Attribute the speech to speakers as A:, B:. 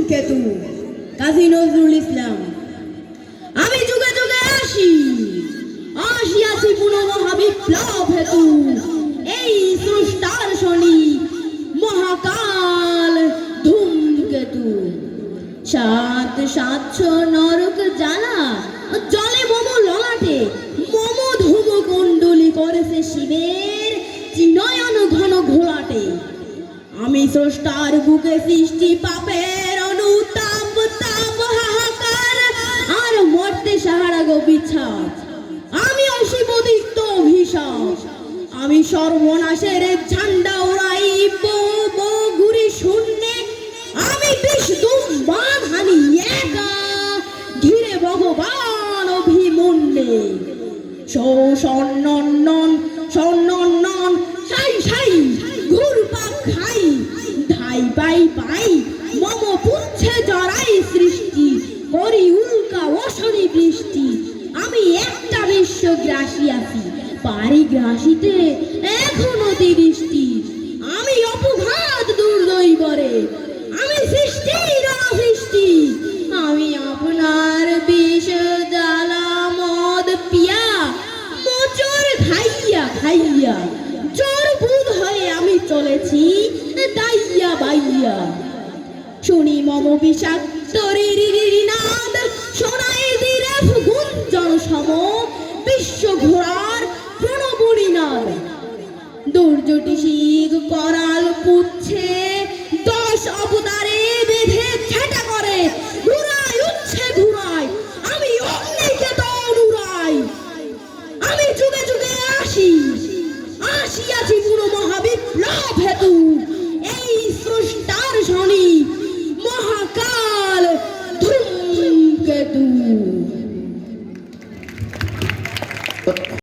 A: ধূমকেতু কাজী নজরুল ইসলাম। আমি যুগে যুগে আসিয়াছি পুনঃ মহাবিপ্লব হেতু। এই স্রষ্টার শনি মহাকাল ধূমকেতু। সাত সাতশো নরক জ্বালা জলে মম ললাটে, মম ধূম কুণ্ডলী করেছে শিবের চিনয়ন ঘন ঘোলাটে। আমি স্রষ্টার বুকে সৃষ্টি পাপের অনুতাপ তাপ হাহাকার, আর মরতে সাহারা গো বিছাপ। আমি অশিবদিত অভিশাপ, আমি সর্বনাশের ঝান্ডা ওড়াই ঘুরি শূন্যে। আমি বিষ দুম্বান হানি একা, ঘিরে ভগবান অভিমন্যে। সন্নন সাই সাই ঘুরপাক খাই, ধাই পাই পাই মম পুচ্ছে জড়াই সৃষ্টি, করি উল্কা অশনি বৃষ্টি। আমি একটা বিশ্বগ্রাসী আছি, পারিগ্রাসীতে এখনো দৃষ্টি। আমি অপঘাত দুর্দৈবরে, আমি সৃষ্টির অনাসৃষ্টি। আমি আপনার বিষ জ্বালা মদ পিয়া, মোচর খাইয়া খাইয়া চোর বুধ হয়ে আমি চলেছি দাইয়া বাইয়া। শুনি মম বিষাক্ত রিরিনাদ, শোনাই দিরে গুঞ্জন সম বিশ্ব ঘোড়ার প্রণবনীনাদ। দুর্যটি শিখ করাল পুচ্ছে, 10 অবতারে বেঁধে ছেটা করে ঘুরায় উচ্ছে ঘুরায়। আমি অগ্নিকেতন উড়াই, আমি যুগে যুগে আসিয়াছি পুনঃ মহাবিপ্লব হেতু। এই স্রষ্টার শনি মহাকাল ধূমকেতু।